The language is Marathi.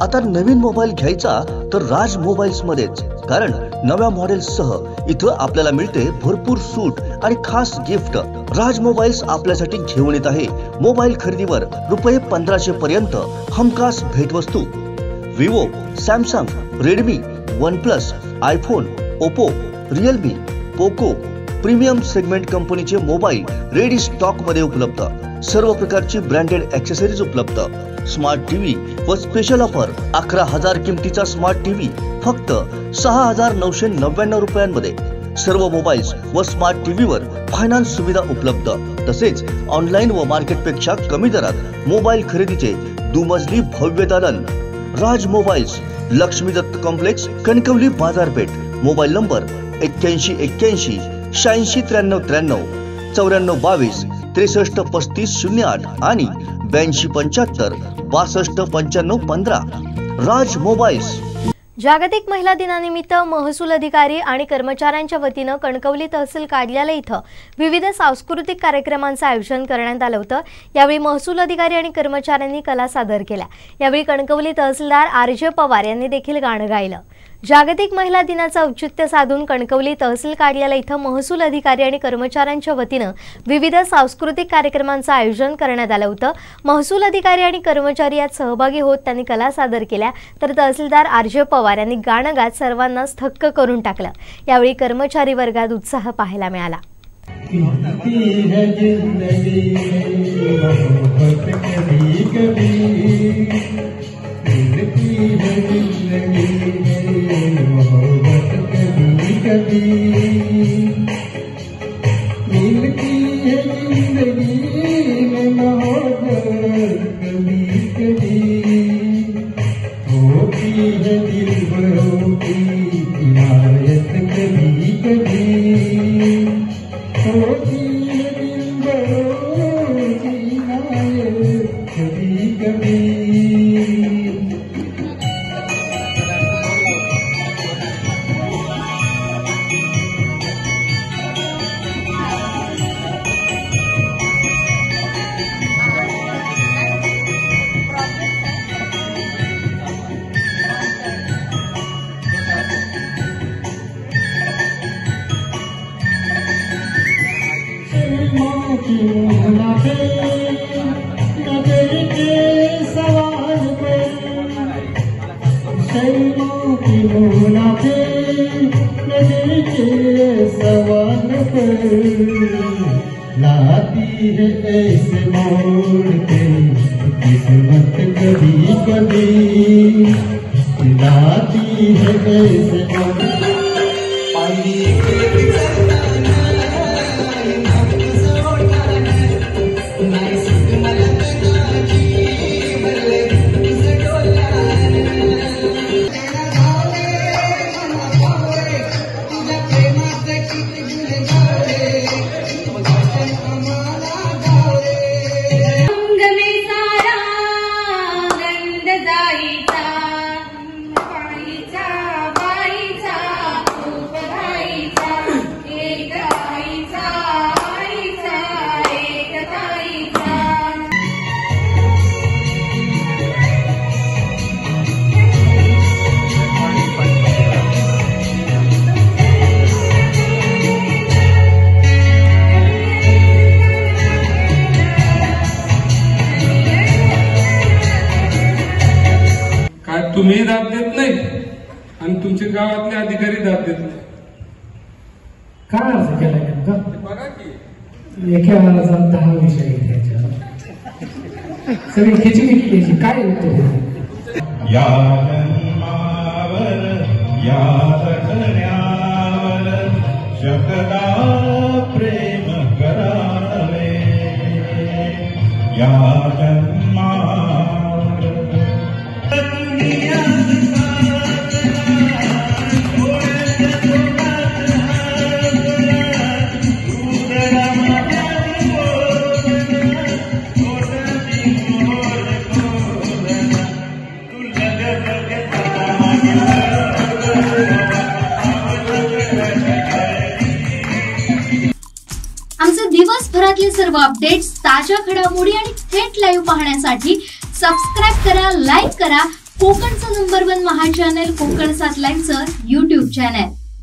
आता नवीन मोबाईल घ्यायचा तर राज मोबाईल्स मध्येच, कारण नव्या मॉडेल्ससह इथं आपल्याला मिळते भरपूर सूट आणि खास गिफ्ट। राज मोबाईल्स आपल्यासाठी घेऊन येत आहे मोबाईल खरेदीवर ₹1500 पर्यंत हमखास भेटवस्तू। Vivo, Samsung, Redmi, OnePlus, iPhone, Oppo, Realme, Poco premium segment कंपनीचे मोबाईल रेडी स्टॉक मध्ये उपलब्ध। सर्व प्रकारची ब्रँडेड ॲक्सेसरीज उपलब्ध। स्मार्ट टीव्ही व स्पेशल ऑफर 11,000 किमतीचा स्मार्ट टीव्ही फक्त 6,999 रुपयांमध्ये। सर्व मोबाईल्स व स्मार्ट टीव्हीवर फायनान्स सुविधा उपलब्ध। तसेच ऑनलाईन व मार्केटपेक्षा कमी दरात मोबाईल खरेदीचे दुमजली भव्य दालन। राज मोबाईल्स, लक्ष्मी दत्त कॉम्प्लेक्स, कणकवली बाजारपेठ। मोबाईल नंबर 8181 86 93 93 94 22 63 35 08 आणि 82 75 62 95 15। राज मोबाईल्स। जागतिक महिला दिनानिमित्त महसूल अधिकारी आणि कर्मचाऱ्यांच्या वतीनं कणकवली तहसील कार्यालय इथं विविध सांस्कृतिक कार्यक्रमांचं आयोजन करण्यात आलं होतं। यावेळी महसूल अधिकारी आणि कर्मचाऱ्यांनी कला सादर केल्या। यावेळी कणकवली तहसीलदार RJ पवार यांनी देखील गाणं गायलं। जागतिक महिला दिनाचं औचित्य साधून कणकवली तहसील कार्यालय इथं महसूल अधिकारी आणि कर्मचाऱ्यांच्या वतीनं विविध सांस्कृतिक कार्यक्रमांचं आयोजन करण्यात आलं होतं। महसूल अधिकारी आणि कर्मचारी यात सहभागी होत त्यांनी कला सादर केल्या, तर तहसीलदार RJ पवार यांनी गाणं गात सर्वांनाच थक्क करून टाकलं। यावेळी कर्मचारी वर्गात उत्साह पाहायला मिळाला। लाती है ऐसे मोड़ के किस्मत कभी कभी, लाती है ऐसे मोड़। तुम्ही दाद देत नाही आणि तुमच्या गावातले अधिकारी दाद देत नाही, काय अर्ज केला नेमका? बघा की एका वेळेला 10 विषय घ्यायचे, सगळी खिचडी काय होतं? या जन्मावर या जगण्यावर शकदा प्रेम करावे, या जन्मावर आमचे दिवसभरातले सर्व अपडेट्स, ताज्या घडामोडी आणि थेट लाईव्ह पाहण्यासाठी सबस्क्राइब करा, लाईक करा, कोकणचं नंबर 1 महा चॅनल कोकण 7 लाईव्हचं YouTube चॅनल.